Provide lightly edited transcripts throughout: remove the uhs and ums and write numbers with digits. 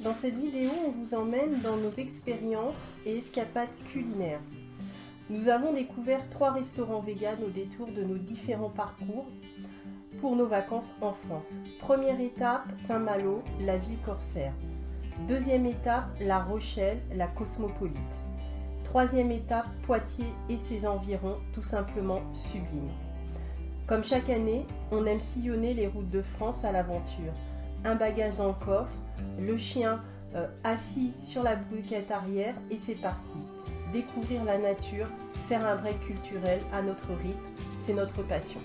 Dans cette vidéo, on vous emmène dans nos expériences et escapades culinaires. Nous avons découvert 3 restaurants véganes au détour de nos différents parcours pour nos vacances en France. Première étape, Saint-Malo, la ville corsaire. Deuxième étape, La Rochelle, la cosmopolite. Troisième étape, Poitiers et ses environs, tout simplement sublime. Comme chaque année, on aime sillonner les routes de France à l'aventure. Un bagage dans le coffre, le chien assis sur la banquette arrière et c'est parti. Découvrir la nature, faire un break culturel à notre rythme, c'est notre passion.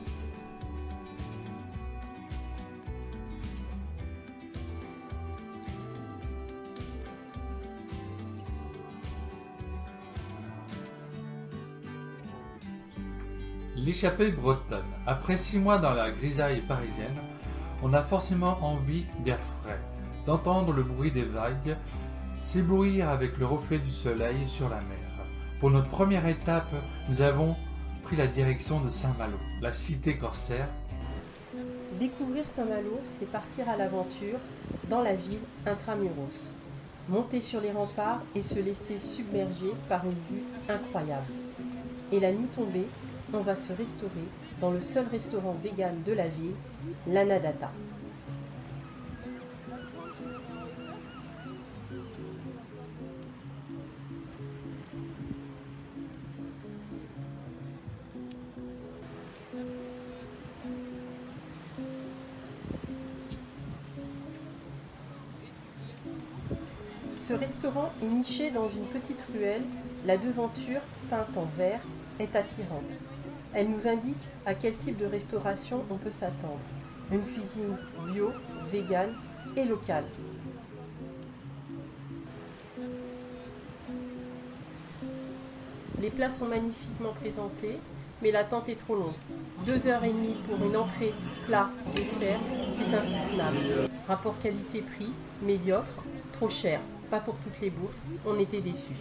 L'échappée bretonne. Après 6 mois dans la grisaille parisienne, on a forcément envie d'air frais, d'entendre le bruit des vagues, s'éblouir avec le reflet du soleil sur la mer. Pour notre première étape, nous avons pris la direction de Saint-Malo, la cité corsaire. Découvrir Saint-Malo, c'est partir à l'aventure dans la ville intramuros. Monter sur les remparts et se laisser submerger par une vue incroyable. Et la nuit tombée, on va se restaurer dans le seul restaurant vegan de la ville, l'Anadata. Ce restaurant est niché dans une petite ruelle. La devanture, peinte en vert, est attirante. Elle nous indique à quel type de restauration on peut s'attendre. Une cuisine bio, végane et locale. Les plats sont magnifiquement présentés, mais l'attente est trop longue. 2h30 pour une entrée, plat, dessert, c'est insoutenable. Rapport qualité-prix, médiocre, trop cher. Pas pour toutes les bourses, on était déçus.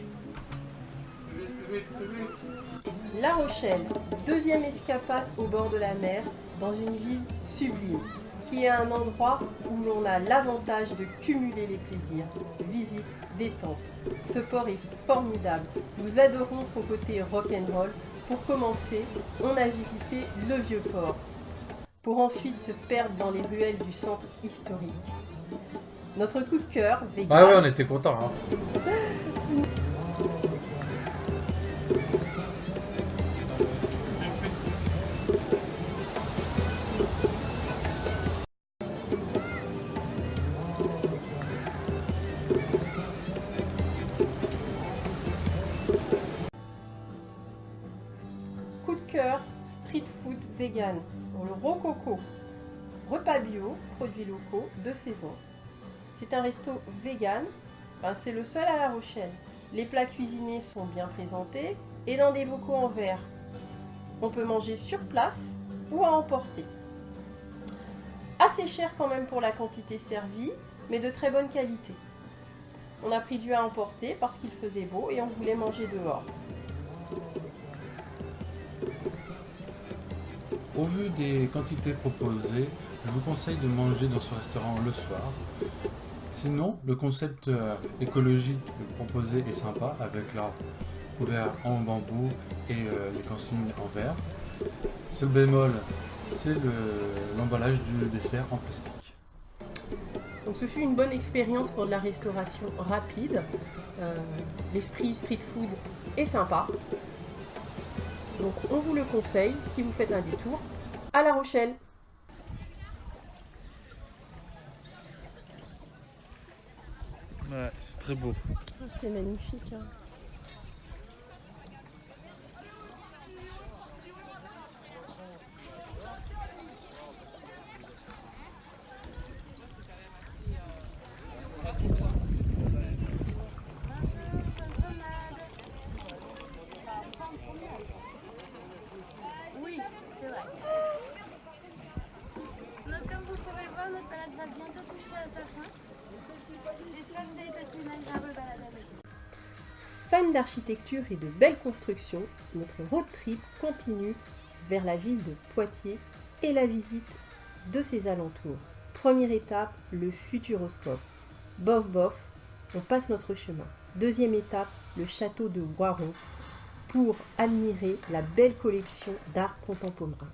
La Rochelle, deuxième escapade au bord de la mer, dans une ville sublime, qui est un endroit où l'on a l'avantage de cumuler les plaisirs, visite, détente. Ce port est formidable, nous adorons son côté rock'n'roll. Pour commencer, on a visité le vieux port, pour ensuite se perdre dans les ruelles du centre historique. Notre coup de cœur, vegan. Ah ouais, on était contents. Hein. Coup de cœur, street food vegan, le Rococo. Repas bio, produits locaux, de saison. C'est un resto vegan, c'est le seul à La Rochelle. Les plats cuisinés sont bien présentés et dans des bocaux en verre. On peut manger sur place ou à emporter. Assez cher quand même pour la quantité servie, mais de très bonne qualité. On a pris du à emporter parce qu'il faisait beau et on voulait manger dehors. Au vu des quantités proposées, je vous conseille de manger dans ce restaurant le soir. Sinon, le concept écologique proposé est sympa avec leur couvert en bambou et les consignes en verre. Seul bémol, c'est l'emballage du dessert en plastique. Donc ce fut une bonne expérience pour de la restauration rapide. L'esprit street food est sympa. Donc on vous le conseille si vous faites un détour à La Rochelle. Ouais, c'est très beau. C'est magnifique. Hein. Oui, c'est vrai. Donc, comme vous pouvez le voir, notre balade va bientôt toucher à sa fin. J'espère que vous avez passé une agréable balade avec nous. Fan d'architecture et de belles constructions, notre road trip continue vers la ville de Poitiers et la visite de ses alentours. Première étape, le Futuroscope. Bof bof, on passe notre chemin. Deuxième étape, le château de Voiron, pour admirer la belle collection d'art contemporain.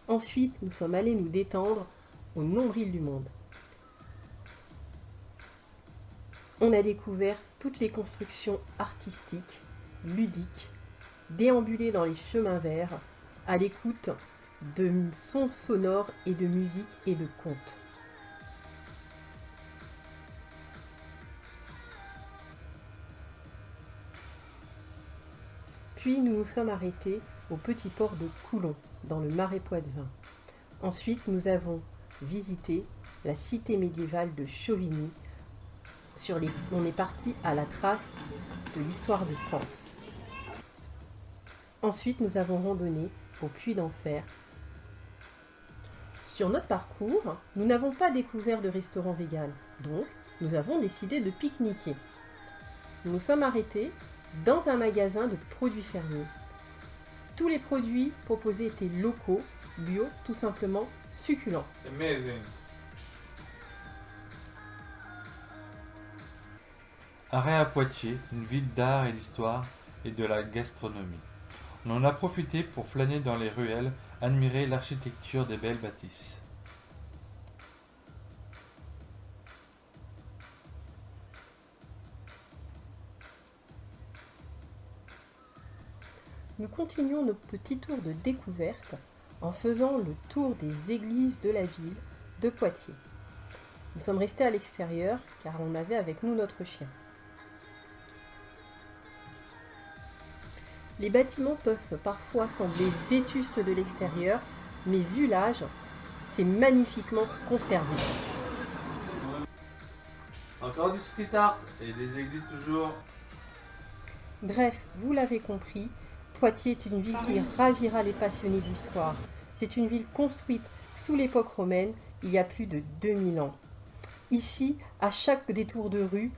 Ensuite, nous sommes allés nous détendre au nombril du monde. On a découvert toutes les constructions artistiques, ludiques, déambulé dans les chemins verts, à l'écoute de sons sonores et de musique et de contes. Puis nous nous sommes arrêtés au petit port de Coulon, dans le Marais Poitevin. Ensuite, nous avons visité la cité médiévale de Chauvigny. On est parti à la trace de l'histoire de France. Ensuite, nous avons randonné au Puy d'Enfer. Sur notre parcours, nous n'avons pas découvert de restaurant vegan, donc nous avons décidé de pique-niquer. Nous nous sommes arrêtés dans un magasin de produits fermiers. Tous les produits proposés étaient locaux, bio, tout simplement succulents. Amazing. Arrêt à Poitiers, une ville d'art et d'histoire et de la gastronomie. On en a profité pour flâner dans les ruelles, admirer l'architecture des belles bâtisses. Nous continuons notre petit tour de découverte en faisant le tour des églises de la ville de Poitiers. Nous sommes restés à l'extérieur car on avait avec nous notre chien. Les bâtiments peuvent parfois sembler vétustes de l'extérieur, mais vu l'âge, c'est magnifiquement conservé. Encore du street art et des églises toujours. Bref, vous l'avez compris, Poitiers est une ville qui ravira les passionnés d'histoire. C'est une ville construite sous l'époque romaine, il y a plus de 2000 ans. Ici, à chaque détour de rue,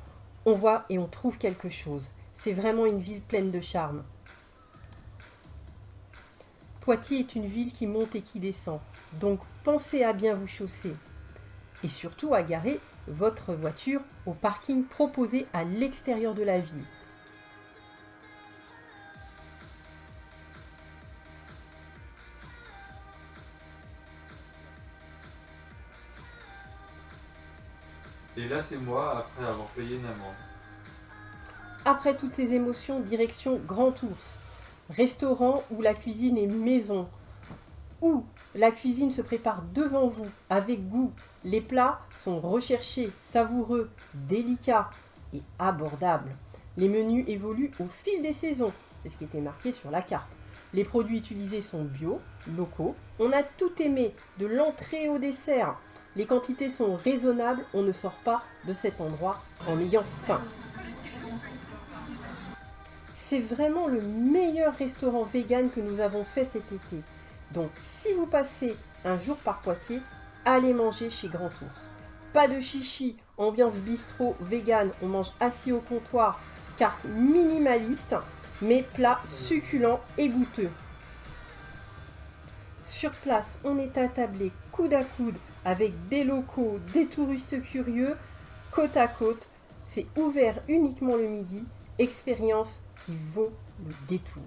on voit et on trouve quelque chose. C'est vraiment une ville pleine de charme. Poitiers est une ville qui monte et qui descend, donc pensez à bien vous chausser. Et surtout à garer votre voiture au parking proposé à l'extérieur de la ville. Et là c'est moi après avoir payé une amende. Après toutes ces émotions, direction Grand Ours. Restaurant où la cuisine est maison, où la cuisine se prépare devant vous avec goût. Les plats sont recherchés, savoureux, délicats et abordables. Les menus évoluent au fil des saisons, c'est ce qui était marqué sur la carte. Les produits utilisés sont bio, locaux. On a tout aimé, de l'entrée au dessert. Les quantités sont raisonnables, on ne sort pas de cet endroit en ayant faim. C'est vraiment le meilleur restaurant vegan que nous avons fait cet été. Donc si vous passez un jour par Poitiers, allez manger chez Grand Ours. Pas de chichi, ambiance bistrot vegan, on mange assis au comptoir, carte minimaliste, mais plats succulents et goûteux. Sur place, on est attablé coude à coude avec des locaux, des touristes curieux, côte à côte. C'est ouvert uniquement le midi, expérience qui vaut le détour.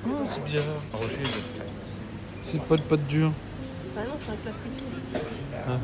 Oh, c'est bizarre. C'est pas de pâte dure. Bah non, c'est un plat fruité. Ah.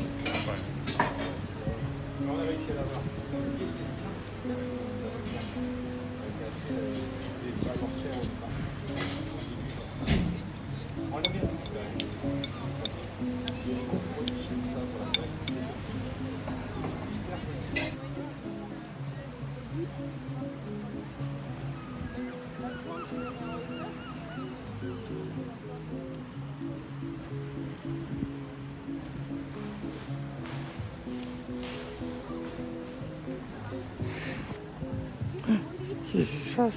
Qu'est-ce qui se passe?